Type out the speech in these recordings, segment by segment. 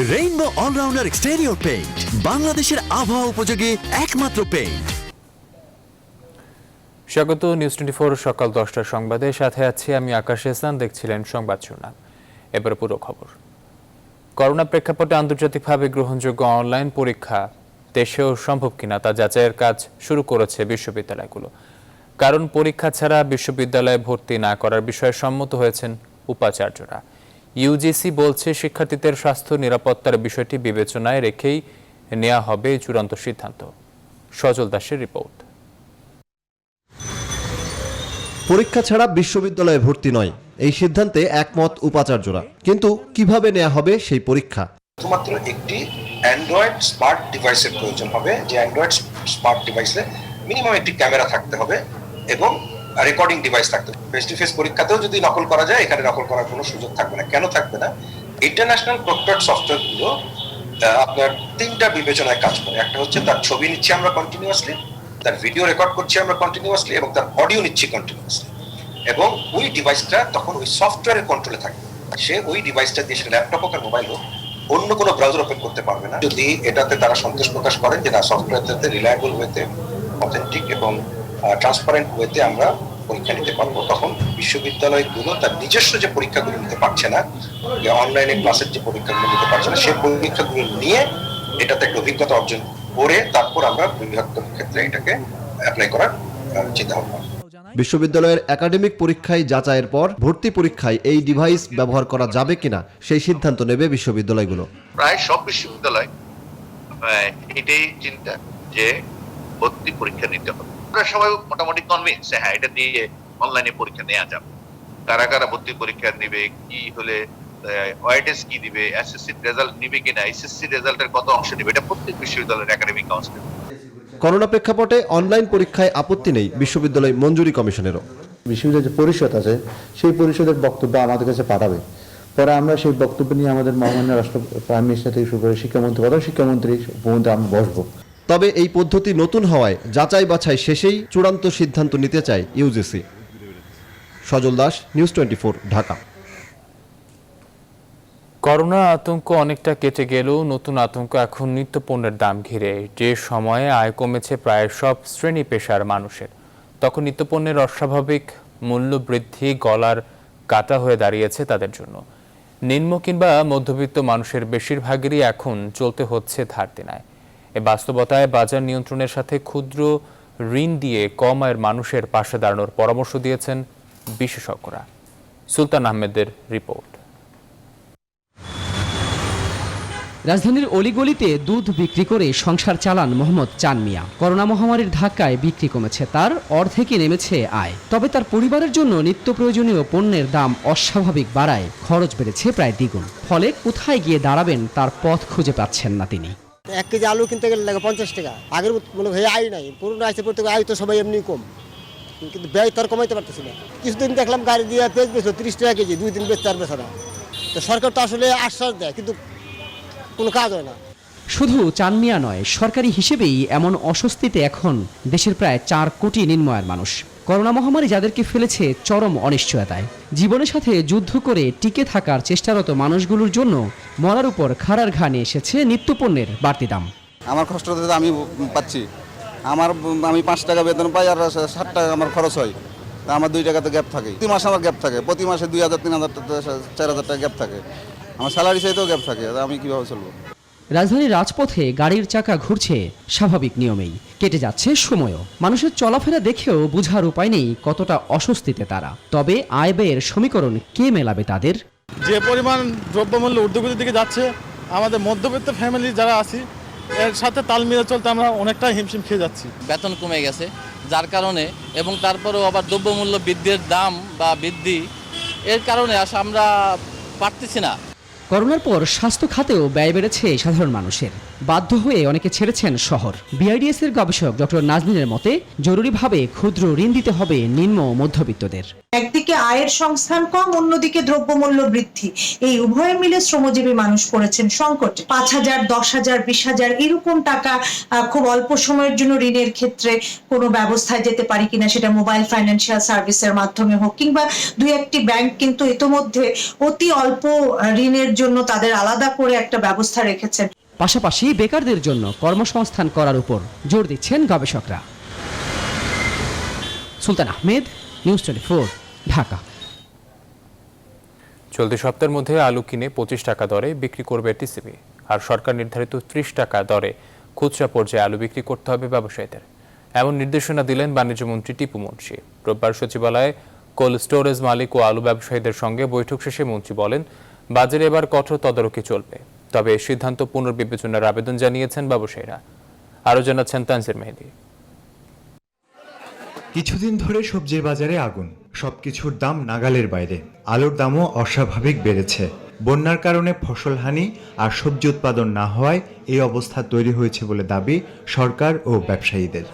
Rainbow allrounder exterior paint, বাংলাদেশের আবহাওয়া উপযোগী একমাত্র পেইন্ট। স্বাগত নিউজ 24 সকাল 10টার সংবাদে, সাথে আছি আমি আকাশ হাসান। দেখছিলেন সংবাদ শিরোনাম, এবার পুরো খবর। করোনা প্রেক্ষাপটে আন্তর্জাতিকভাবে গ্রহণযোগ্য অনলাইন পরীক্ষা দেশেও সম্ভব কিনা তা যাচাইয়ের কাজ শুরু করেছে বিশ্ববিদ্যালয়গুলো। কারণ পরীক্ষা ছাড়া বিশ্ববিদ্যালয়ে ভর্তি না করার বিষয়ে সম্মত হয়েছেন উপাচার্যরা। ইউজিসি বলছে শিক্ষার্থীদের স্বাস্থ্য নিরাপত্তার বিষয়টি বিবেচনায় রেখেই নেওয়া হবে চূড়ান্ত সিদ্ধান্ত। সজল দাসের রিপোর্ট। পরীক্ষা ছাড়া বিশ্ববিদ্যালয়ে ভর্তি নয়, এই সিদ্ধান্তে একমত উপাচার্যরা। কিন্তু কিভাবে নেওয়া হবে সেই পরীক্ষা? শুধুমাত্র একটি অ্যান্ড্রয়েড স্মার্ট ডিভাইসের প্রয়োজন হবে, যে অ্যান্ড্রয়েড স্মার্ট ডিভাইসে মিনিমাম একটি ক্যামেরা থাকতে হবে এবং রেকর্ডিং ডিভাইস থাকতে হবে। ফেস টু ফেস পরীক্ষাতেও যদি নকল করা যায়, এখানে নকল করার কোনো সুযোগ থাকবে না। কেন থাকবে না? ইন্টারন্যাশনাল প্রক্টর্ড সফটওয়্যারগুলো আপনার তিনটা বিবেচনায় কাজ করে। একটা হচ্ছে তার ছবি নিচ্ছি আমরা কন্টিনিউয়াসলি, তার ভিডিও রেকর্ড করছি আমরা কন্টিনিউয়াসলি, এবং তার অডিও নিচ্ছি কন্টিনিউয়াসলি। এবং ওই ডিভাইসটা তখন ওই সফটওয়্যারের কন্ট্রোলে থাকবে। সে ওই ডিভাইসটা দিয়ে, সেটা ল্যাপটপ হোক আর মোবাইল হোক, অন্য কোনো ব্রাউজার ওপেন করতে পারবে না। যদি এটাতে তারা সন্তোষ প্রকাশ করেন যে না, সফটওয়্যারটাতে রিলায়েবল ওয়েতে, অথেন্টিক এবং ট্রান্সপারেন্ট ওয়েতে আমরা পরীক্ষা নিতে পারবো, তখন বিশ্ববিদ্যালয়গুলো তার নিজস্ব যে পরীক্ষাগুলো নিতে পারছে না, অনলাইনে ক্লাসের যে পরীক্ষাগুলো নিতে পারছে না, সেই পরীক্ষাগুলো নিয়ে এটাতে একটা অভিজ্ঞতা অর্জন করে তারপর আমরা বৃহত্তর ক্ষেত্রে এটাকে অ্যাপ্লাই করার চিন্তা ভাবনা। বিশ্ববিদ্যালয়ের একাডেমিক পরীক্ষায় যাচাইয়ের পর ভর্তি পরীক্ষায় এই ডিভাইস ব্যবহার করা যাবে কিনা সেই সিদ্ধান্ত নেবে বিশ্ববিদ্যালয়গুলো। প্রায় সব বিশ্ববিদ্যালয় এটাই চিন্তা যে ভর্তি পরীক্ষা নিতে হবে। আমরা সবাই মোটামুটি কনভিন্স, হ্যাঁ এটা দিয়ে অনলাইনে পরীক্ষা নেওয়া যাবে। কারা কারা ভর্তি পরীক্ষা নিবে, কি হলে ওয়াইটেস কি দিবে, এসএসসি রেজাল্ট নিবে কিনা, এসএসসি রেজাল্টের কত অংশ নিবে, এটা প্রত্যেক বিশ্ববিদ্যালয়ের একাডেমিক কাউন্সিল। করোনা প্রেক্ষাপটে অনলাইন পরীক্ষায় আপত্তি নেই বিশ্ববিদ্যালয় মঞ্জুরি কমিশনেরও। বিশ্ববিদ্যালয়ের যে পরিষদ আছে সেই পরিষদের বক্তব্য আমাদের কাছে পাঠাবে, পরে আমরা সেই বক্তব্য নিয়ে আমাদের মহামান্য রাষ্ট্র প্রাইম মিনিস্টার থেকে শুরু করে শিক্ষামন্ত্রী, প্রধান শিক্ষামন্ত্রী উপমন্ত্রী আমরা বসবো। তবে এই পদ্ধতি নতুন হওয়ায় যাচাই বাছাই শেষেই চূড়ান্ত সিদ্ধান্ত নিতে চায় ইউজিসি। সজল দাস, নিউজ 24, ঢাকা। করোনা আতঙ্ক অনেকটা কেটে গেলেও নতুন আতঙ্ক এখন নিত্যপণ্যের দাম ঘিরে। যে সময়ে আয় কমেছে প্রায় সব শ্রেণী পেশার মানুষের, তখন নিত্যপণ্যের অস্বাভাবিক মূল্য বৃদ্ধি গলার কাটা হয়ে দাঁড়িয়েছে তাদের জন্য। নিম্ন কিংবা মধ্যবিত্ত মানুষের বেশিরভাগেরই এখন চলতে হচ্ছে ধার দেনায়। এ বাস্তবতায় বাজার নিয়ন্ত্রণের সাথে ক্ষুদ্র ঋণ দিয়ে কম আয়ের মানুষের পাশে দাঁড়ানোর পরামর্শ দিয়েছেন বিশেষজ্ঞরা। সুলতান আহমেদের রিপোর্ট। রাজধানীর অলিগলিতে দুধ বিক্রি করে সংসার চালান মোহাম্মদ চান মিয়া। করোনা মহামারীর ধাক্কায় বিক্রি কমেছে, তার অর্ধেকই নেমেছে আয়। তবে তার পরিবারের জন্য নিত্য প্রয়োজনীয় পণ্যের দাম অস্বাভাবিক বাড়ায় খরচ বেড়েছে প্রায় দ্বিগুণ। ফলে কোথায় গিয়ে দাঁড়াবেন তার পথ খুঁজে পাচ্ছেন না তিনি। 1 কেজি আলু কিনতে গেলে লাগে 50 টাকা। আগের মনে হয় আয় নাই, করোনা আসছে প্রত্যেক আয় তো সবাই এমনি কম, কিন্তু ব্যয় তো আর কমাইতে পারতেছি না। কিছুদিন দেখলাম গাড়ি দিয়ে পেঁয়াজ বেচলো 30 টাকা কেজি, 2 দিন বেচতে আর বেচা না। তো সরকার তো আসলে আশ্বাস দেয় কিন্তু কোনো কাজ হয় না। শুধু চান মিয়া নয়, সরকারি হিসেবেই এমন অস্বস্তিতে এখন দেশের প্রায় 4 কোটি নিম্ন আয়ের মানুষ। করোনা মহামারী যাদেরকে ফেলেছে চরম অনিশ্চয়তায়। জীবনের সাথে যুদ্ধ করে টিকে থাকার চেষ্টারত মানুষগুলোর জন্য মরার উপর খাড়ার ঘা নিয়ে এসেছে নিত্যপণ্যের বাড়তি দাম। আমার কষ্টটা আমি পাচ্ছি, আমি 5 টাকা বেতন পাই আর 60 টাকা আমার খরচ হয়, আমার 2 টাকা তো গ্যাপ থাকে। প্রতি মাসে আমার গ্যাপ থাকে, প্রতি মাসে 2000, 3000, 4000 টাকা গ্যাপ থাকে। আমার স্যালারি চাইতেও গ্যাপ থাকে, আমি কিভাবে চলবো? রাজধানীর রাজপথে গাড়ির চাকা ঘুরছে স্বাভাবিক নিয়মেই, কেটে যাচ্ছে সময়ও। মানুষের চলাফেরা দেখেও বোঝার উপায় নেই কতটা অস্বস্তিতে তারা। তবে আয় ব্যয়ের সমীকরণ কে মেলাবে তাদের? যে পরিমাণ দ্রব্যমূল্য ঊর্ধ্বগতির দিকে যাচ্ছে, আমাদের মধ্যবিত্ত ফ্যামিলি যারা আছি এর সাথে তাল মিলে চলতে আমরা অনেকটা হিমশিম খেয়ে যাচ্ছি। বেতন কমে গেছে যার কারণে, এবং তারপরেও আবার দ্রব্যমূল্য বৃদ্ধির দাম বা বৃদ্ধি এর কারণে আমরা পারতেছি না। করোনার পর স্বাস্থ্য খাতেও ব্যয় বেড়েছে সাধারণ মানুষের। বাধ্য হয়ে অনেকে ছেড়েছেন শহর। বিআইডিএস এর গবেষক ডক্টর নাজনীনের মতে জরুরিভাবে ক্ষুদ্র ঋণ দিতে হবে নিম্ন মধ্যবিত্তদের। একদিকে আয়ের সংস্থান কম, অন্যদিকে দ্রব্যমূল্য বৃদ্ধি, এই উভয়ে মিলে শ্রমজীবী মানুষ পড়েছেন সংকটে। 5,000, 10,000, 20,000 এরকম টাকা খুব অল্প সময়ের জন্য ঋণের ক্ষেত্রে কোনো ব্যবস্থায় যেতে পারি কিনা, সেটা মোবাইল ফাইন্যান্সিয়াল সার্ভিসের মাধ্যমে হোক কিংবা 2-1টি ব্যাংক কিন্তু ইতোমধ্যে অতি অল্প ঋণের জন্য তাদের আলাদা করে একটা ব্যবস্থা রেখেছেন। পাশাপাশি বেকারদের জন্য কর্মসংস্থান করার উপর জোর দিচ্ছেন গবেষকরা। সুলতান আহমেদ, নিউজ 24, ঢাকা। চলতি সপ্তাহের মধ্যে আলু কিনে 25 টাকা দরে বিক্রি করবে টিসিবি, আর সরকার নির্ধারিত 30 টাকা দরে খুচরা পর্যায়ে আলু বিক্রি করতে হবে ব্যবসায়ীদের। এমন নির্দেশনা দিলেন বাণিজ্যমন্ত্রী টিপু মুন্সি। রোববার সচিবালয়ে কোল্ড স্টোরেজ মালিক ও আলু ব্যবসায়ীদের সঙ্গে বৈঠক শেষে মন্ত্রী বলেন, বাজারে এবার কঠোর তদারকি চলবে, তবে সিদ্ধান্ত পুনর্বিবেচনার আবেদন জানিয়েছেন ব্যবসায়ীরা। আরও জানাচ্ছেন তানজির মেহেদী। কিছুদিন ধরে সবজির বাজারে আগুন, সবকিছুর দাম নাগালের বাইরে। আলুর দামও অস্বাভাবিক বেড়েছে। বন্যার কারণে ফসলহানি আর সবজি উৎপাদন না হওয়ায় এই অবস্থা তৈরি হয়েছে বলে দাবি সরকার ও ব্যবসায়ীদের।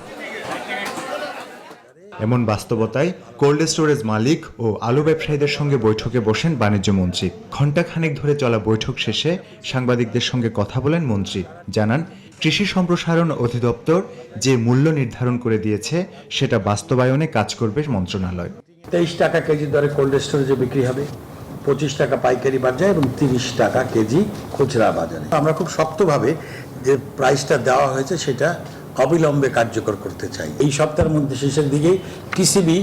এমন বাস্তবতায় কোল্ড স্টোরেজ মালিক ও আলু ব্যবসায়ীদের সঙ্গে বৈঠকে বসেন বাণিজ্যমন্ত্রী। ঘণ্টাখানেক ধরে চলা বৈঠক শেষে সাংবাদিকদের সঙ্গে কথা বলেন মন্ত্রী। জানান, কৃষি সম্প্রসারণ অধিদপ্তর যে মূল্য নির্ধারণ করে দিয়েছে সেটা বাস্তবায়নে কাজ করবে মন্ত্রণালয়। 23 টাকা কেজি দরে কোল্ড স্টোরেজে বিক্রি হবে, 25 টাকা পাইকারি বাজারে এবং 30 টাকা কেজি খুচরা বাজারে। আমরা খুব শক্তভাবে যে প্রাইসটা দেওয়া হয়েছে সেটা অবিলম্বে কার্যকর করতে চাই। এই সপ্তাহের মধ্যে শেষের দিকেই টিসিবি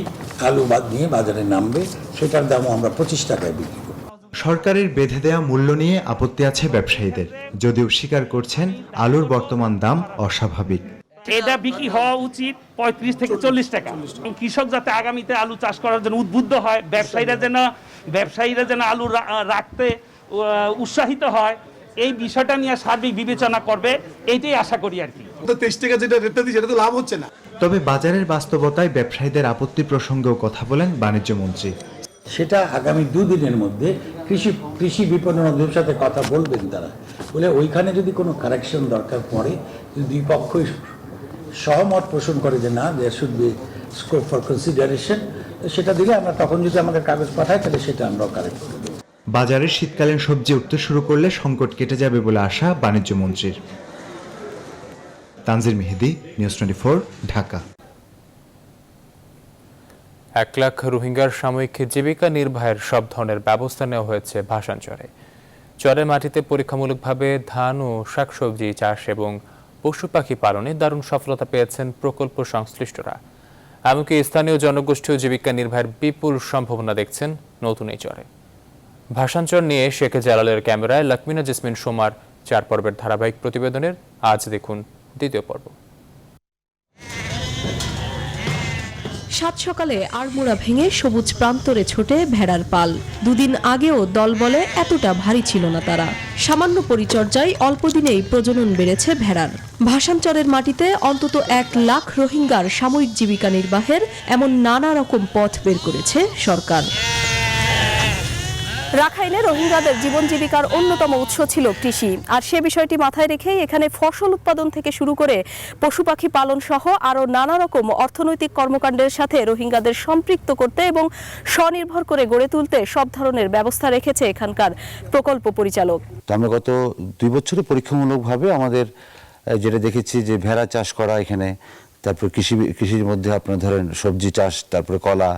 আলু নিয়ে বাজারে নামবে, সেটার দামও আমরা 25 টাকায় বিক্রি করব। সরকারের বেঁধে দেওয়া মূল্য নিয়ে আপত্তি আছে ব্যবসায়ীদের, যদিও স্বীকার করছেন আলুর বর্তমান দাম অস্বাভাবিক। এটা বিক্রি হওয়া উচিত 35 থেকে 40 টাকা। কৃষক যাতে আগামীতে আলু চাষ করার জন্য উদ্বুদ্ধ হয়, ব্যবসায়ীরা যেন আলু রাখতে উৎসাহিত হয়, এই বিষয়টা নিয়ে সার্বিক বিবেচনা করবে, এইটাই আশা করি আর কি। 23 টাকা যেটা রেটটা দিচ্ছে সেটা তো লাভ হচ্ছে না। তবে বাজারের বাস্তবতায় ব্যবসায়ীদের আপত্তি প্রসঙ্গেও কথা বলেন বাণিজ্যমন্ত্রী। সেটা আগামী 2 দিনের মধ্যে কৃষি বিপণন অধিদপ্তরের সাথে কথা বলবেন তারা, বলে ওইখানে যদি কোনো কারেকশন দরকার পড়ে, যদি দুই পক্ষই সহমত পোষণ করে যে না, there should be scope for consideration, সেটা দিলে আমরা তখন যদি আমাদের কাগজ পাঠাই তাহলে সেটা আমরাও কারেক্ট করে দেব। বাজারে শীতকালীন সবজি উঠতে শুরু করলে সংকট কেটে যাবে বলে আশা বাণিজ্যমন্ত্রীর। তানজির মেহেদী, নিউজ 24, ঢাকা। 1 লাখ রোহিঙ্গার সাময়িক জীবিকা নির্বাহের সব ধরনের ব্যবস্থা নেওয়া হয়েছে ভাসানচরে। চরের মাটিতে পরীক্ষামূলকভাবে ধান ও শাকসবজি চাষ এবং পশু পাখি পালনে দারুণ সফলতা পেয়েছেন প্রকল্প সংশ্লিষ্টরা। এমনকি স্থানীয় জনগোষ্ঠীও জীবিকা নির্বাহের বিপুল সম্ভাবনা দেখছেন নতুন এই চরে। ভাসানচর নিয়ে শেখ জালালের ক্যামেরায় লক্ষ্মীনা জেসমিন সোমার 4 পর্বের ধারাবাহিক প্রতিবেদনের আজ দেখুন 2য় পর্ব। সাত সকালে আড়মোড়া ভেঙে সবুজ প্রান্তরে ছোটে ভেড়ার পাল। দুদিন আগেও দল বলে এতটা ভারী ছিল না তারা। সামান্য পরিচর্যায় অল্প দিনেই প্রজনন বেড়েছে ভেড়ার। ভাসানচরের মাটিতে অন্তত 1 লাখ রোহিঙ্গার সাময়িক জীবিকা নির্বাহের এমন নানা রকম পথ বের করেছে সরকার। রাখাইনে রোহিঙ্গাদের জীবন জীবিকার অন্যতম উৎস ছিল কৃষি, আর সে বিষয়টি মাথায় রেখেই এখানে ফসল উৎপাদন থেকে শুরু করে পশু পাখি পালন সহ আরও নানা রকম অর্থনৈতিক কর্মকাণ্ডের সাথে রোহিঙ্গাদের সম্পৃক্ত করতে এবং স্বনির্ভর করে গড়ে তুলতে সব ধরনের ব্যবস্থা রেখেছে এখানকার প্রকল্প পরিচালক। আমরা গত 2 বছরে পরীক্ষামূলকভাবে আমাদের যেটা দেখেছি যে ভেড়া চাষ করা এখানে, তারপর কৃষির মধ্যে আপনার ধরেন সবজি চাষ, তারপরে কলা,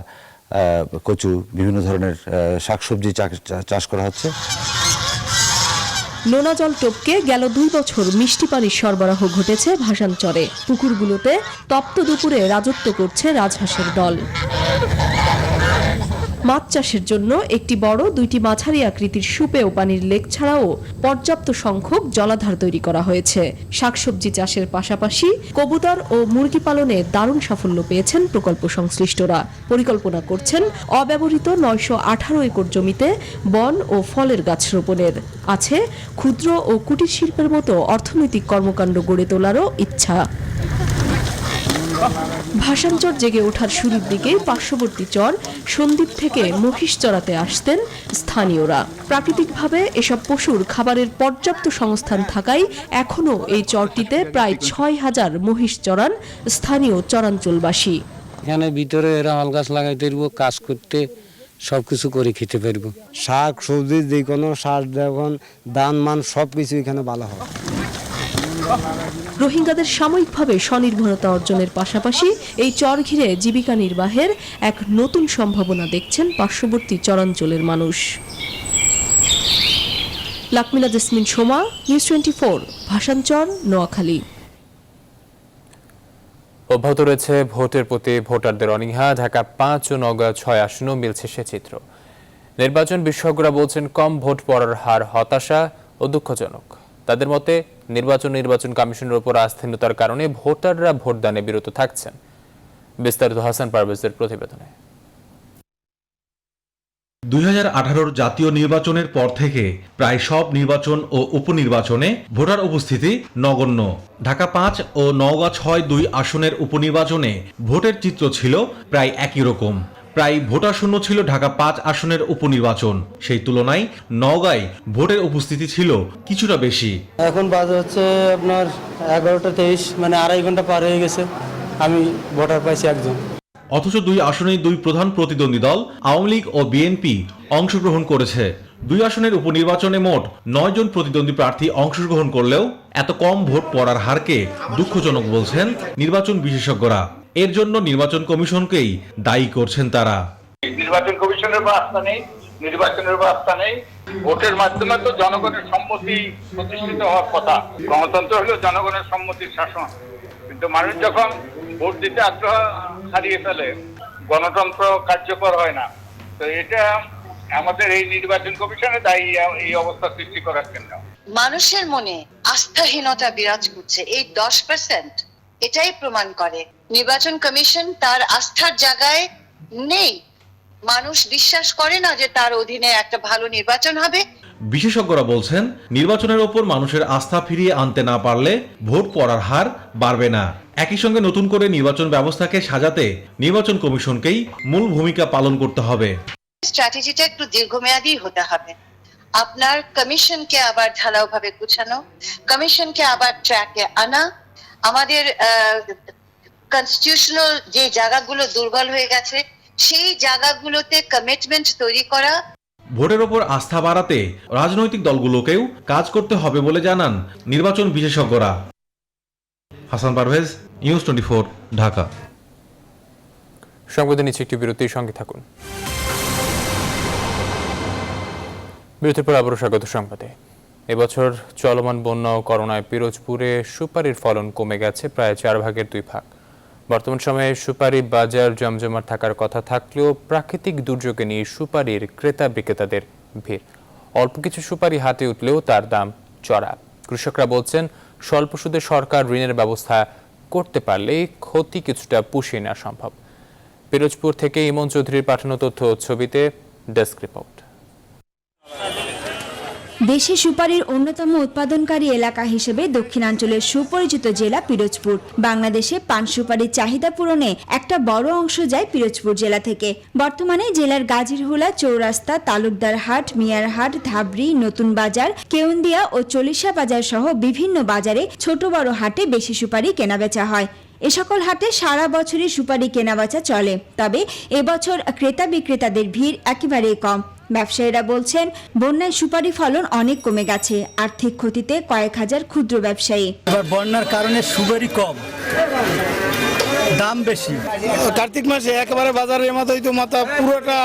কচু, বিভিন্ন ধরনের শাকসবজি চাষ করা হচ্ছে। নোনা জল টপকে গেল 2 বছর মিষ্টি পানির সরবরাহ ঘটেছে ভাসানচরে। পুকুরগুলোতে তপ্ত দুপুরে রাজত্ব করছে রাজহাঁসের দল। মাছ চাষের জন্য একটি বড় 2টি মাঝারি আকৃতির সুপেয় পানির লেক ছাড়াও পর্যাপ্ত সংখ্যক জলাধার তৈরি করা হয়েছে। শাকসবজি চাষের পাশাপাশি কবুতর ও মুরগি পালনে দারুণ সাফল্য পেয়েছেন প্রকল্প সংশ্লিষ্টরা। পরিকল্পনা করছেন অব্যবহৃত 918 একর জমিতে বন ও ফলের গাছ রোপণের। আছে ক্ষুদ্র ও কুটির শিল্পের মতো অর্থনৈতিক কর্মকাণ্ড গড়ে তোলারও ইচ্ছা। ভাসানচর জেগে ওঠার শুরুর দিকেই পার্শ্ববর্তী চর সন্দ্বীপ থেকে মহিষ চরাতে আসতেন স্থানীয়রা। প্রাকৃতিকভাবে এসব পশুর খাবারের পর্যাপ্ত সংস্থান থাকায় এখনও এই চরটিতে প্রায় 6000 মহিষ চরান স্থানীয় চরাঞ্চলবাসী। এখানে ভিতরে রামাল গাছ লাগাইতে পারবো, কাজ করতে, সবকিছু করে খেতে পারবো। শাক সবজি যে কোনো সার যখন দান মান সবকিছু এখানে ভালো হয়। রোহিঙ্গাদের সাময়িকভাবে স্বনির্ভরতা অর্জনের পাশাপাশি এই চর ঘিরে জীবিকা নির্বাহের এক নতুন সম্ভাবনা দেখছেন পার্শ্ববর্তী চরাঞ্চলের মানুষ। লাকমিলা জেসমিন সোমা, নিউজ 24, ভাষাঞ্চর, নোয়াখালী। অব্যাহত রয়েছে ভোটের প্রতি ভোটারদের অনীহা। ঢাকা 5 ও নওগাঁ 6 আসনেও মিলছে সে চিত্র। নির্বাচন বিশেষজ্ঞরা বলছেন কম ভোট পড়ার হার হতাশা ও দুঃখজনক। তাদের মতে নির্বাচন কমিশনের উপর আস্থাহীনতার কারণে ভোটাররা ভোটদানে বিরত থাকছেন। বিস্তারিত হাসান পারভেজের প্রতিবেদনে। 2018 জাতীয় নির্বাচনের পর থেকে প্রায় সব নির্বাচন ও উপনির্বাচনে ভোটার উপস্থিতি নগণ্য। ঢাকা 5 ও নওগাঁ 6 আসনের উপনির্বাচনে ভোটের চিত্র ছিল প্রায় একই রকম। প্রায় ভোটার শূন্য ছিল ঢাকা 5 আসনের উপনির্বাচন। সেই তুলনায় নওগাঁয় ভোটের উপস্থিতি ছিল কিছুটা বেশি। এখন বাজে হচ্ছে আপনার 11টা 23, মানে 2.5 ঘন্টা পার হয়ে গেছে, আমি ভোটার পাইছি একজন। অথচ 2 আসনেই 2 প্রধান প্রতিদ্বন্দ্বী দল আওয়ামী লীগ ও বিএনপি অংশগ্রহণ করেছে। 2 আসনের উপনির্বাচনে মোট 9 জন প্রতিদ্বন্দ্বী প্রার্থী অংশগ্রহণ করলেও এত কম ভোট পড়ার হারকে দুঃখজনক বলছেন নির্বাচন বিশেষজ্ঞরা। এর জন্য নির্বাচন কমিশনকেই দায়ী করছেন তারা। নির্বাচন কমিশনের ব্যবস্থা নেই, নির্বাচনের ব্যবস্থা নেই। ভোটের মাধ্যমে তো জনগণের সম্মতি প্রতিষ্ঠিত হওয়ার কথা। গণতন্ত্র হলো জনগণের সম্মতির শাসন, কিন্তু মানুষ যখন ভোট দিতে আগ্রহ হারিয়ে ফেলে, গণতন্ত্র কার্যকর হয় না। তো এটা আমাদের এই নির্বাচন কমিশনের দায়ী এই অবস্থা সৃষ্টি করার জন্য। মানুষের মনে আস্থাহীনতা বিরাজ করছে, এই 10% এটাই প্রমাণ করে নির্বাচন কমিশন তার আস্থার জায়গায় নেই। মানুষ বিশ্বাস করে না যে তার অধীনে একটা ভালো নির্বাচন হবে। বিশেষজ্ঞরা বলছেন নির্বাচনের ওপর মানুষের আস্থা ফিরিয়ে আনতে না পারলে ভোট পড়ার হার বাড়বে না। একই সঙ্গে নতুন করে নির্বাচন ব্যবস্থাকে সাজাতে নির্বাচন কমিশনকেই মূল ভূমিকা পালন করতে হবে। স্ট্র্যাটেজিটা একটু দীর্ঘমেয়াদী হতে হবে। আপনার কমিশনকে আবার ঢালাওভাবে গুছানো, কমিশনকে আবার ট্র্যাকে আনা, আমাদের কনস্টিটিউশনাল যে জায়গাগুলো দুর্বল হয়ে গেছে সেই জায়গাগুলোতে কমিটমেন্ট তৈরি করা। ভোটের ওপর আস্থা বাড়াতে রাজনৈতিক দলগুলোকেও কাজ করতে হবে বলে জানান নির্বাচন বিশেষজ্ঞরা। হাসান পারভেজ, নিউজ 24, ঢাকা। সংবাদে নিচ্ছে একটি বিরতির সঙ্গে থাকুন। বিরতির পর আবারও স্বাগত সংবাদে। এবছর চলমান বন্যা ও করোনায় পিরোজপুরে সুপারির ফলন কমে গেছে প্রায় 4 ভাগের 2 ভাগ। বর্তমান সময়ে সুপারি বাজার জমজমাট থাকার কথা থাকলেও প্রাকৃতিক দুর্যোগে নিয়ে সুপারির ক্রেতা বিক্রেতাদের ভিড়। অল্প কিছু সুপারি হাতে উঠলেও তার দাম চড়া। কৃষকরা বলছেন স্বল্প সুদে সরকার ঋণের ব্যবস্থা করতে পারলে ক্ষতি কিছুটা পুষিয়ে নেওয়া সম্ভব। পিরোজপুর থেকে ইমন চৌধুরীর পাঠানো তথ্য ছবিতে ডেস্ক রিপোর্ট। দেশে সুপারির অন্যতম উৎপাদনকারী এলাকা হিসেবে দক্ষিণাঞ্চলের সুপরিচিত জেলা পিরোজপুর। বাংলাদেশে পান সুপারির চাহিদা পূরণে একটা বড় অংশ যায় পিরোজপুর জেলা থেকে। বর্তমানে জেলার গাজীরহুলা, চৌরাস্তা, তালুকদার হাট, মিয়ারহাট, ধাবরি, নতুন বাজার, কেউন্দিয়া ও চলিশা বাজার সহ বিভিন্ন বাজারে ছোট বড় হাটে বেশি সুপারি কেনাবেচা হয়। এ সকল হাটে সারা বছরই সুপারি কেনাবেচা চলে, তবে এবছর ক্রেতা বিক্রেতাদের ভিড় একেবারেই কম। ব্যবসায়ীরা বলছেন বন্যায় সুপারি ফলন অনেক কমে গেছে, আর্থিক ক্ষতিতে কয়েক হাজার ক্ষুদ্র ব্যবসায়ী। এবার বন্যার কারণে সুপারি কম, দাম বেশি। কার্তিক মাসে একেবারে বাজারের মতোই তো মাথা পুরোটা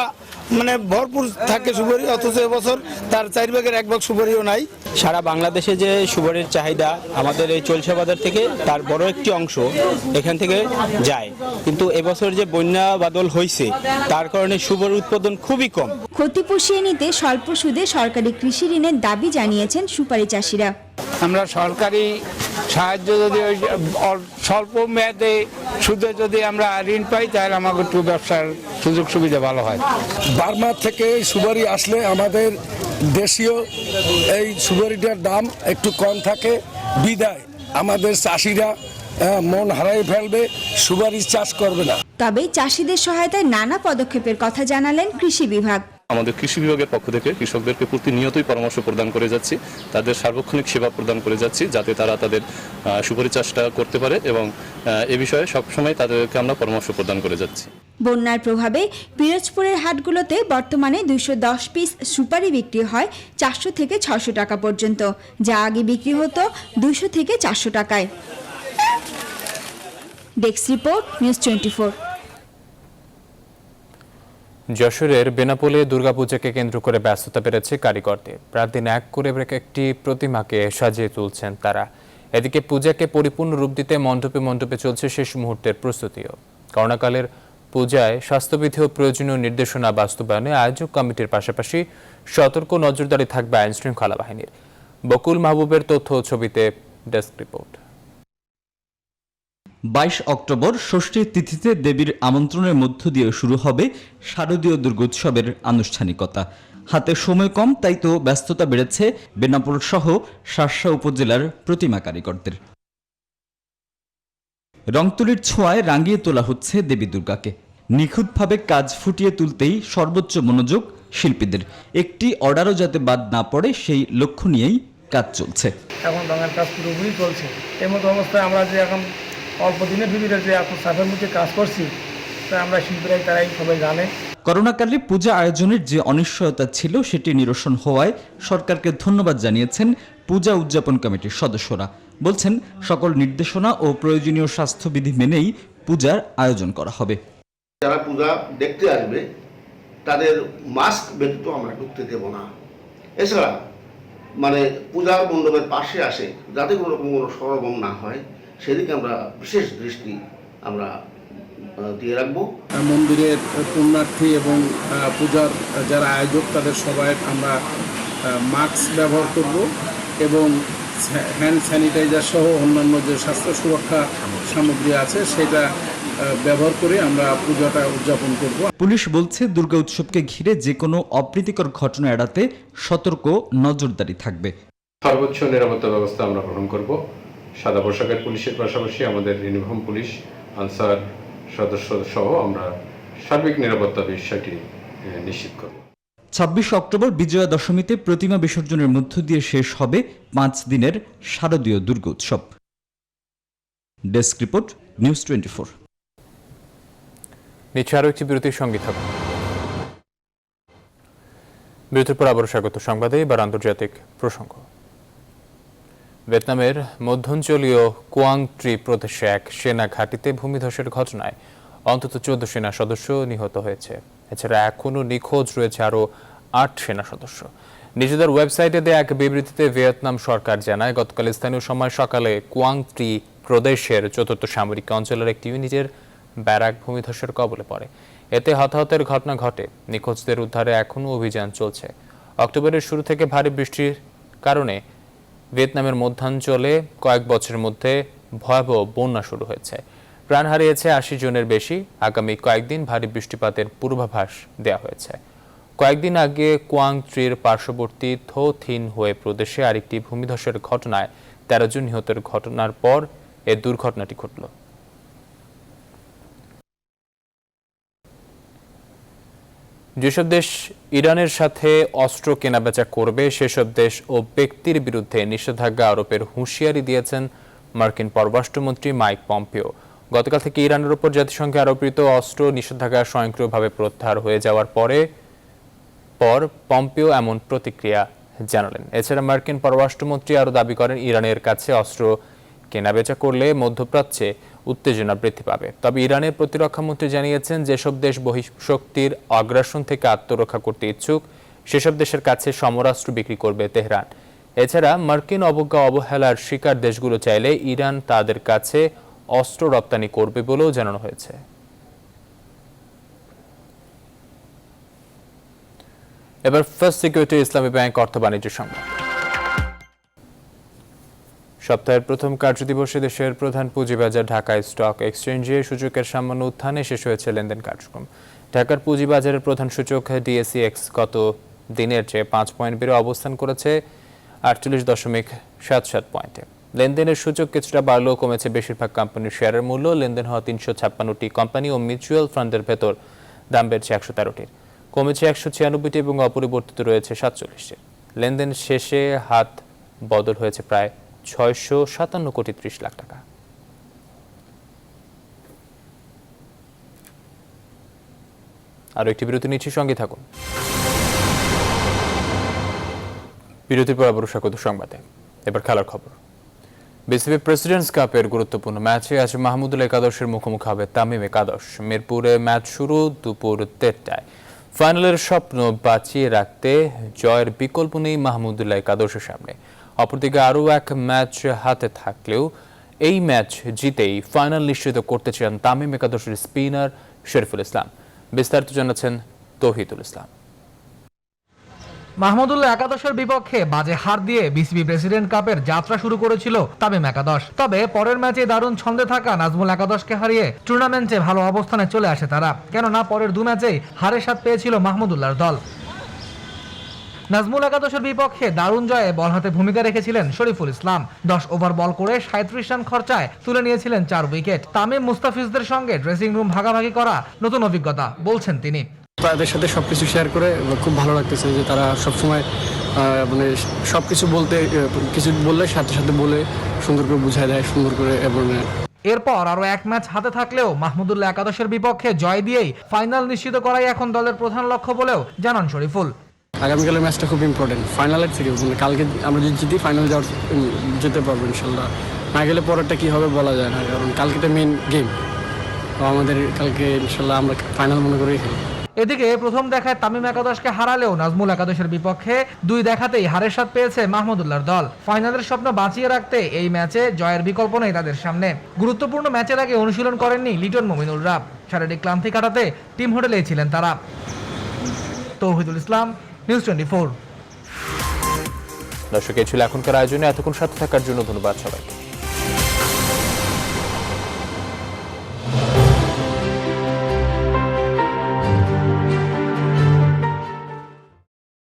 মানে ভরপুর থাকে সুপারি, অথচ এবছর তার 4 ভাগের 1 ভাগ সুপারিও নাই। সারা বাংলাদেশে যে সুপারির চাহিদা আমাদের এই চলসা বাজার থেকে তার বড় একটি অংশ এখান থেকে যায়, কিন্তু এবছর যে বন্যা বাদল হয়েছে তার কারণে সুপারির উৎপাদন খুবই কম। ক্ষতি পুষিয়ে নিতে স্বল্প সুদে সরকারি কৃষি ঋণের দাবি জানিয়েছেন সুপারি চাষিরা। আমরা সরকারি সাহায্য যদি স্বল্প মেয়াদে সুদে যদি আমরা ঋণ পাই তাহলে আমাকে একটু ব্যবসার সুযোগ সুবিধা ভালো হয়। বার্মা থেকে সুপারি আসলে আমাদের দেশীয় এই সুপারিটার দাম একটু কম থাকে, বিদায় আমাদের চাষিরা মন হারাই ফেলবে, সুপারির চাষ করবে না। তবে চাষিদের সহায়তায় নানা পদক্ষেপের কথা জানালেন কৃষি বিভাগ। আমাদের কৃষি বিভাগের পক্ষ থেকে কৃষকদেরকে প্রতিনিয়তই পরামর্শ প্রদান করে যাচ্ছি, তাদের সার্বক্ষণিক সেবা প্রদান করে যাচ্ছি যাতে তারা তাদের সুপারি চাষটা করতে পারে, এবং এ বিষয়ে সবসময় তাদেরকে আমরা পরামর্শ প্রদান করে যাচ্ছি। বন্যার প্রভাবে পিরোজপুরের হাটগুলোতে বর্তমানে 210 পিস সুপারি বিক্রি হয় 400 থেকে 600 টাকা পর্যন্ত, যা আগে বিক্রি হতো 200 থেকে 400 টাকায়। Desk report, news 24। যশোরের বেনাপোলে দুর্গাপূজাকে কেন্দ্র করে ব্যস্ততা বেড়েছে কারিগরদের। রাত দিন এক করে একটি প্রতিমাকে সাজিয়ে তুলছেন তারা। এদিকে পূজাকে পরিপূর্ণ রূপ দিতে মণ্ডপে মণ্ডপে চলছে শেষ মুহূর্তের প্রস্তুতিও। করোনাকালের পূজায় স্বাস্থ্যবিধি ও প্রয়োজনীয় নির্দেশনা বাস্তবায়নে আয়োজক কমিটির পাশাপাশি সতর্ক নজরদারি থাকবে আইন শৃঙ্খলা বাহিনীর। বকুল মাহবুবের তথ্য ও ছবিতে ডেস্ক রিপোর্ট। 22 অক্টোবর ষষ্ঠীর তিথিতে দেবীর আমন্ত্রণের মধ্য দিয়ে শুরু হবে শারদীয় দুর্গোৎসবের আনুষ্ঠানিকতা। হাতে সময় কম, তাই তো ব্যস্ততা বেড়েছে বেনাপোল সহ শার্শা উপজেলার প্রতিমা কারিগরদের। রংতুলির ছোঁয়ায় রাঙিয়ে তোলা হচ্ছে দেবী দুর্গাকে। নিখুঁতভাবে কাজ ফুটিয়ে তুলতেই সর্বোচ্চ মনোযোগ শিল্পীদের। একটি অর্ডারও যাতে বাদ না পড়ে সেই লক্ষ্য নিয়েই কাজ চলছে। এখন রঙের কাজ পুরোপুরি চলছে। এর মতো অবস্থায় আমরা যে এখন অল্প দিনের ভিতরে যে এখন সাফের মধ্যে কাজ করছি, তা আমরা শিল্পীরাই তারাই সবাই জানে। করোনাকালে পূজা আয়োজনের যে অনিশ্চয়তা ছিল সেটি নিরসন হওয়ায় সরকারকে ধন্যবাদ জানিয়েছেন পূজা উদযাপন কমিটির সদস্যরা। বলছেন সকল নির্দেশনা ও প্রয়োজনীয় স্বাস্থ্যবিধি মেনেই পূজার আয়োজন করা হবে। যারা পূজা দেখতে আসবে তাদের মাস্ক ব্যতীত আমরা ঢুকতে দেব না। এছাড়া পূজার মণ্ডপের পাশে আসে যাতে কোনো রকম কোনো সরগম না হয় সেদিকে আমরা বিশেষ দৃষ্টি আমরা দিয়ে রাখবো। মন্দিরের পুণ্যার্থী এবং পূজার যারা আয়োজক তাদের সবাই আমরা মাস্ক ব্যবহার করব এবং হ্যান্ড স্যানিটাইজার সহ অন্যান্য যে স্বাস্থ্য সুরক্ষা সামগ্রী আছে সেটা ব্যবহার করে আমরা পূজাটা উদযাপন করব। পুলিশ বলছে দুর্গা উৎসবকে ঘিরে যে কোনো অপ্রীতিকর ঘটনা এড়াতে সতর্ক নজরদারি থাকবে। সর্বোচ্চ নিরাপত্তা ব্যবস্থা আমরা গ্রহণ করব। সাদা পোশাকের পুলিশের পাশাপাশি আমাদের ইউনিফর্ম পুলিশ, আনসার সদস্য সহ আমরা সার্বিক নিরাপত্তা বিষয়টি নিশ্চিত করব। 26 অক্টোবর বিজয়া দশমীতে প্রতিমা বিসর্জনের মধ্য দিয়ে শেষ হবে 5 দিনের শারদীয় দুর্গোৎসব। Desk report, news 24। নিচে আরও একটি বিরতির সঙ্গে থাকুন। বিরতির পর আবারও স্বাগত সংবাদে। এবার আন্তর্জাতিক প্রসঙ্গ। ভিয়েতনামের মধ্যাঞ্চলীয় কুয়াং ট্রি প্রদেশে এক সেনা ঘাঁটিতে ভূমিধসের ঘটনায় অন্তত 14 সেনা সদস্য নিহত হয়েছে। এছাড়া এখনও নিখোঁজ রয়েছে আরও 8 সেনা সদস্য। নিজেদের ওয়েবসাইটে দেয়া এক বিবৃতিতে ভিয়েতনাম সরকার জানায়, গতকাল স্থানীয় সময় সকালে কুয়াং ট্রি প্রদেশের 4th সামরিক অঞ্চলের একটি ইউনিটের ব্যারাক ভূমিধসের কবলে পড়ে। এতে হতাহতের ঘটনা ঘটে। নিখোঁজদের উদ্ধারে এখনও অভিযান চলছে। অক্টোবরের শুরু থেকে ভারী বৃষ্টির কারণে ভিয়েতনামের মধ্যাঞ্চলে কয়েক বছরের মধ্যে ভয়াবহ বন্যা শুরু হয়েছে। প্রাণ হারিয়েছে 80 জনের বেশি। আগামী কয়েকদিন ভারী বৃষ্টিপাতের পূর্বাভাস দেওয়া হয়েছে। কয়েকদিন আগে কুয়াং ট্রির পার্শ্ববর্তী থো থিন হুয়ে প্রদেশে আরেকটি ভূমিধসের ঘটনায় 13 জন নিহতের ঘটনার পর এই দুর্ঘটনাটি ঘটল। যেসব দেশ ইরানের সাথে অস্ত্র কেনাবেচা করবে সেসব দেশ ও ব্যক্তির বিরুদ্ধে নিষেধাজ্ঞা আরোপের হুঁশিয়ারি দিয়েছেন মার্কিন পররাষ্ট্রমন্ত্রী মাইক পম্পিও। গতকাল থেকে ইরানের উপর জাতিসংঘে আরোপিত অস্ত্র নিষেধাজ্ঞা স্বয়ংক্রিয়ভাবে প্রত্যাহার হয়ে যাওয়ার পর পম্পিও এমন প্রতিক্রিয়া জানালেন। এছাড়া মার্কিন পররাষ্ট্রমন্ত্রী আরও দাবি করেন, ইরানের কাছে অস্ত্র কেনাবেচা করলে মধ্যপ্রাচ্যে উত্তেজনা বৃদ্ধি পাবে। তবে ইরানের প্রতিরক্ষামন্ত্রী জানিয়েছেন, যেসব দেশ বহিঃশক্তির আগ্রাসন থেকে আত্মরক্ষা করতে ইচ্ছুক সেসব দেশের কাছে সমরাস্ত্র বিক্রি করবে তেহরান। এছাড়া মার্কিন অবজ্ঞা অবহেলার শিকার দেশগুলো চাইলে ইরান তাদের কাছে অস্ত্র রপ্তানি করবে বলেও জানানো হয়েছে। এবার ফার্স্ট সিকিউরিটি ইসলামী ব্যাংক অর্থ বাণিজ্য সংবাদ। সপ্তাহের প্রথম কার্যদিবসে দেশের প্রধান পুঁজিবাজার ঢাকা স্টক এক্সচেঞ্জে সূচকের সামান্য উত্থানে শেষ হয়েছে লেনদেন কার্যক্রম। ঢাকার পুঁজিবাজারের প্রধান সূচক ডিএসইএক্স গত দিনের চেয়ে 5 পয়েন্ট বেড়ে অবস্থান করেছে 48.77 পয়েন্টে। লেনদেনের সূচক কিছুটা বাড়লেও কমেছে বেশিরভাগ কোম্পানির শেয়ারের মূল্য। লেনদেন হওয়া 356টি কোম্পানি ও মিউচুয়াল ফান্ডের ভেতর দাম বেড়েছে 113টির, কমেছে 196টি এবং অপরিবর্তিত রয়েছে 47টি। লেনদেন শেষে হাত বদল হয়েছে প্রায় 657 কোটি 30 লাখ টাকা। আরও একটি বিরতি নিচ্ছি, সঙ্গে থাকুন। বিরতির পর আবারও স্বাগত সংবাদে। এবার খেলার খবর। বিসিবি প্রেসিডেন্টস কাপের গুরুত্বপূর্ণ ম্যাচে আজ মাহমুদুল একাদশের মুখোমুখি হবে তামিম একাদশ। মিরপুরে ম্যাচ শুরু দুপুর 1টায়। ফাইনালের স্বপ্ন বাঁচিয়ে রাখতে জয়ের বিকল্প নেই মাহমুদুল্লাহ একাদশের সামনে। অপরদিকে আরও এক ম্যাচ হাতে থাকলেও এই ম্যাচ জিতেই ফাইনাল নিশ্চিত করতে চান তামিম একাদশের স্পিনার শরীফুল ইসলাম। বিস্তারিত জানাচ্ছেন তৌহিদুল ইসলাম। মাহমুদুল্লাহ একাদশের বিপক্ষে বাজে হার দিয়ে বিসিবি প্রেসিডেন্ট কাপের যাত্রা শুরু করেছিল তামিম একাদশ। তবে পরের ম্যাচে দারুণ ছন্দে থাকা নাজমুল একাদশকে হারিয়ে টুর্নামেন্টে ভালো অবস্থানে চলে আসে তারা, কেননা পরের 2 ম্যাচেই হারের স্বাদ পেয়েছিল মাহমুদুল্লাহর দল। নাজমুল একাদশের বিপক্ষে দারুণ জয়ে বল হাতে ভূমিকা রেখেছিলেন শরীফুল ইসলাম। 10 ওভার বল করে 37 রান খরচায় তুলে নিয়েছিলেন 4 উইকেট। তামিম মুস্তাফিজদের সঙ্গে ড্রেসিং রুম ভাগাভাগি করা নতুন অভিজ্ঞতা বলছেন তিনি। তাদের সাথে সবকিছু শেয়ার করে খুব ভালো লাগতেছে যে তারা সবসময় মানে সবকিছু বলতে কিছু বললে সাথে সাথে বলে সুন্দর করে বুঝায় দেয় সুন্দর করে। এবং এরপর আরো এক ম্যাচ হাতে থাকলেও মাহমুদুল্লাহ একাদশের বিপক্ষে জয় দিয়েই ফাইনাল নিশ্চিত করাই এখন দলের প্রধান লক্ষ্য বলেও জানান শরীফুল। আগামীকালের ম্যাচটা খুব ইম্পর্টেন্ট, ফাইনালের থেকে মানে কালকে আমরা যদি জিতি ফাইনাল যেতে পারবো ইনশাল্লাহ। না গেলে পরেরটা কি হবে বলা যায় না, কারণ কালকে তো মেইন গেম। আমাদের কালকে ইনশাল্লাহ আমরা ফাইনাল মনে করেই খেলি। এদিকে প্রথম দেখায় তামিম একাদশকে হারালেও নাজমুল একাদশের বিপক্ষে 2 দেখাতেই হারের স্বাদ পেয়েছে মাহমুদুল্লাহর দল। ফাইনালের স্বপ্ন বাঁচিয়ে রাখতে এই ম্যাচে জয়ের বিকল্প নেই তাদের সামনে। গুরুত্বপূর্ণ ম্যাচের আগে অনুশীলন করেননি লিটন মমিনুলরা। শারীরিক ক্লান্তি কাটাতে টিম হোটেলেই ছিলেন তারা। তৌহিদুল ইসলাম, নিউজ 24। দর্শক, এই ছিল এখনকার আয়োজনে। এতক্ষণ সাথে থাকার জন্য ধন্যবাদ সবাইকে।